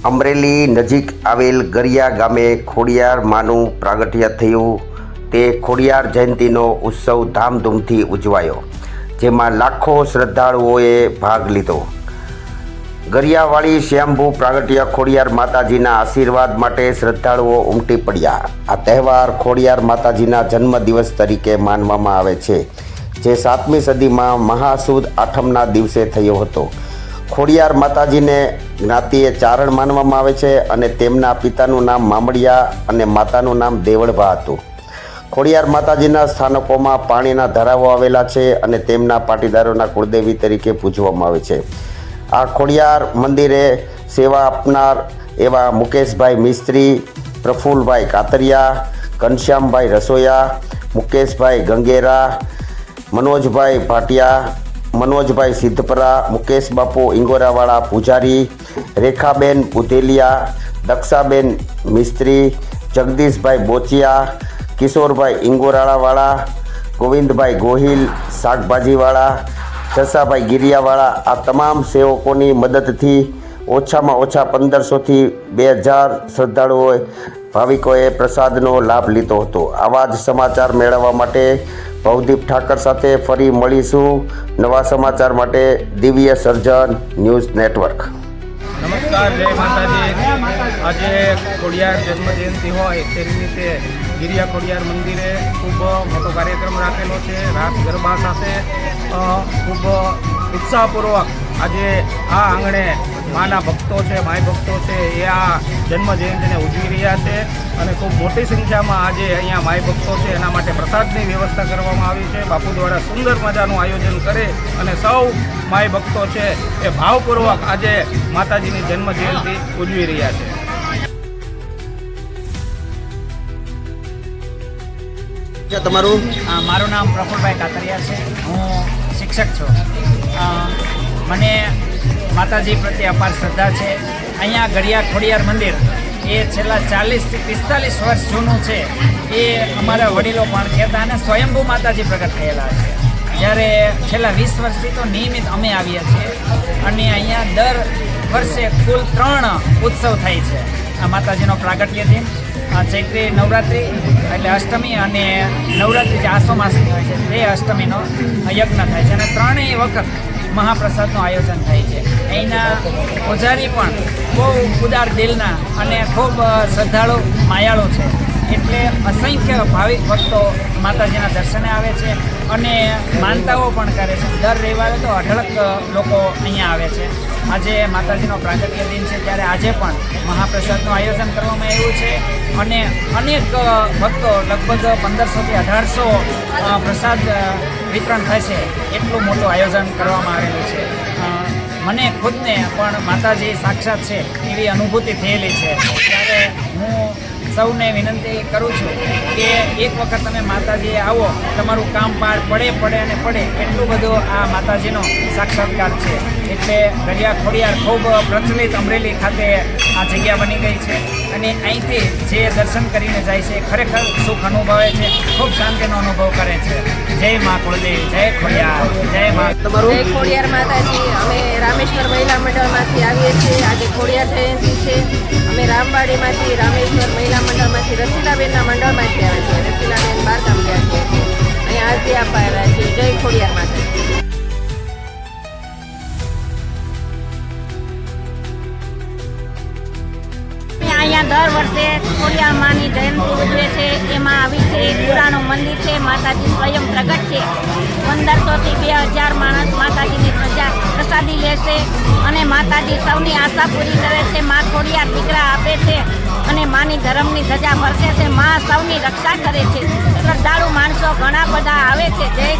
અમરેલી નજીક આવેલ ગરિયા ગામે ખોડિયાર માનું પ્રાગટ્ય થયું તે ખોડિયાર જયંતિનો ઉત્સવ ધામધૂમથી ઉજવાયો, જેમાં લાખો શ્રદ્ધાળુઓએ ભાગ લીધો। ગરિયાવાળી સ્વયંભૂ પ્રાગટ્ય ખોડિયાર માતાજીના આશીર્વાદ માટે શ્રદ્ધાળુઓ ઉમટી પડ્યા। આ તહેવાર ખોડિયાર માતાજીના જન્મદિવસ તરીકે માનવામાં આવે છે, જે 7મી સદીમાં મહાસુદ આઠમના દિવસે થયો હતો। ખોડિયાર માતાજીને જ્ઞાતિએ ચારણ માનવામાં આવે છે અને તેમના પિતાનું નામ મામડિયા અને માતાનું નામ દેવળભા હતું। ખોડિયાર માતાજીના સ્થાનકોમાં પાણીના ધરાવો આવેલા છે અને તેમના પાટીદારોના કુળદેવી તરીકે પૂજવામાં આવે છે। આ ખોડિયાર મંદિરે સેવા આપનાર એવા મુકેશભાઈ મિસ્ત્રી, પ્રફુલભાઈ કાતરિયા, ઘનશ્યામભાઈ રસોયા, મુકેશભાઈ ગંગેરા, મનોજભાઈ ભાટિયા, મનોજભાઈ સિદ્ધપરા, મુકેશ બાપુ ઇંગોરાવાળા પૂજારી, રેખાબેન બુધેલિયા, દક્ષાબેન મિસ્ત્રી, જગદીશભાઈ બોચિયા, કિશોરભાઈ ઇંગોરાળાવાળા, ગોવિંદભાઈ ગોહિલ શાકભાજીવાળા, જસાભાઈ ગિરિયાવાળા આ તમામ સેવકોની મદદથી ઓછામાં ઓછા 1500થી 2000 શ્રદ્ધાળુઓએ ભાવિકોએ પ્રસાદનો લાભ લીધો હતો। આવા જ સમાચાર મેળવવા માટે ભવદીપ ઠાકર સાથે ફરી મળીશું। નવા સમાચાર માટે દિવ્ય સર્જન ન્યૂઝ નેટવર્ક। નમસ્કાર, જય માતાજી। આજે ખોડિયાર જન્મજયંતિ હોય તે નિમિત્તે ગિરિયા ખોડિયાર મંદિરે ખૂબ મોટો કાર્યક્રમ રાખેલો છે। રાસ ગરબા સાથે ખૂબ ઉત્સાહપૂર્વક આજે આ આંગણે માના ભક્તો છે, માય ભક્તો છે એ આ જન્મજયંતિને ઉજવી રહ્યા છે અને ખૂબ મોટી સંખ્યામાં આજે અહીંયા માય ભક્તો છે એના માટે પ્રસાદની વ્યવસ્થા કરવામાં આવી છે। બાપુ દ્વારા સુંદર મજાનું આયોજન કરે અને સૌ માય ભક્તો છે એ ભાવપૂર્વક આજે માતાજીની જન્મજયંતિ ઉજવી રહ્યા છે। તમારું? મારું નામ પ્રફુલભાઈ કાતરિયા છે। હું શિક્ષક છું। મને માતાજી પ્રત્યે અપાર શ્રદ્ધા છે। અહીંયા ગરિયા ખોડિયાર મંદિર એ છેલ્લા 40થી 45 વર્ષ જૂનું છે। એ અમારા વડીલો પણ કહેતા અને સ્વયંભૂ માતાજી પ્રગટ થયેલા છે, જ્યારે છેલ્લા 20 વર્ષથી તો નિયમિત અમે આવ્યા છીએ અને અહીંયા દર વર્ષે કુલ 3 ઉત્સવ થાય છે। આ માતાજીનો પ્રાગટ્ય દિન, ચૈત્રી નવરાત્રિ એટલે અષ્ટમી અને નવરાત્રિ જે આસો માસની હોય છે તે અષ્ટમીનો યજ્ઞ થાય છે અને 3 વખત મહાપ્રસાદનું આયોજન થાય છે। અહીંના પૂજારી પણ બહુ ઉદાર દિલના અને ખૂબ શ્રદ્ધાળુ માયાળુ છે, એટલે અસંખ્ય ભાવિક ભક્તો માતાજીના દર્શને આવે છે અને માનતાઓ પણ કરે છે। દર રવિવારે તો અઢળક લોકો અહીંયા આવે છે। આજે માતાજીનો પ્રાગટ્ય દિન છે, ત્યારે આજે પણ મહાપ્રસાદનું આયોજન કરવામાં આવ્યું છે અને અનેક ભક્તો લગભગ 1500થી 1800 પ્રસાદ વિતરણ થશે એટલું મોટું આયોજન કરવામાં આવેલું છે। મને ખુદને પણ માતાજી સાક્ષાત છે એવી અનુભૂતિ થયેલી છે, ત્યારે હું સૌને વિનંતી કરું છું કે એક વખત તમે માતાજીએ આવો, તમારું કામ પાર પડે એટલું બધું આ માતાજીનો સાક્ષાત્કાર છે। એટલે ગરિયા ખોડિયાર ખૂબ પ્રચલિત અમરેલી ખાતે આ જગ્યા બની ગઈ છે અને અહીંથી જે દર્શન કરીને જાય છે ખરેખર સુખ અનુભવે છે, ખૂબ શાંતિનો અનુભવ કરે છે। જય મા કુળદેવી, જય ખોડિયાર, જય મા। જય ખોડિયાર માતાજી। અમે રામેશ્વર મહિલા મંડળમાંથી આવીએ છીએ। આજે ખોડિયાર જયંતિ છે। અમે રામવાડીમાંથી, રામેશ્વર મહિલા મંડળમાંથી, રસીલાબેનના મંડળમાંથી આવ્યા છીએ। રસીલાબેન બહારગામ ગયા છે, અહીંયા આરતી આપવા આવ્યા છીએ। જય ખોડિયાર માતાજી। અહીંયા દર વર્ષે ખોડિયાર માની જયંતિ ઉજવે છે। એમાં આવી છે પુરાણું મંદિર છે, માતાજી સ્વયં પ્રગટ છે। 1500થી 2000 માણસ માતાજીની પ્રસાદી લેશે અને માતાજી સૌની આશા પૂરી કરે છે। મા ખોડિયાર દીકરા આપે છે અને માની ધર્મની ધજા ફરકે છે। મા સૌની રક્ષા કરે છે। શ્રદ્ધાળુ માણસો ઘણા બધા આવે છે। જય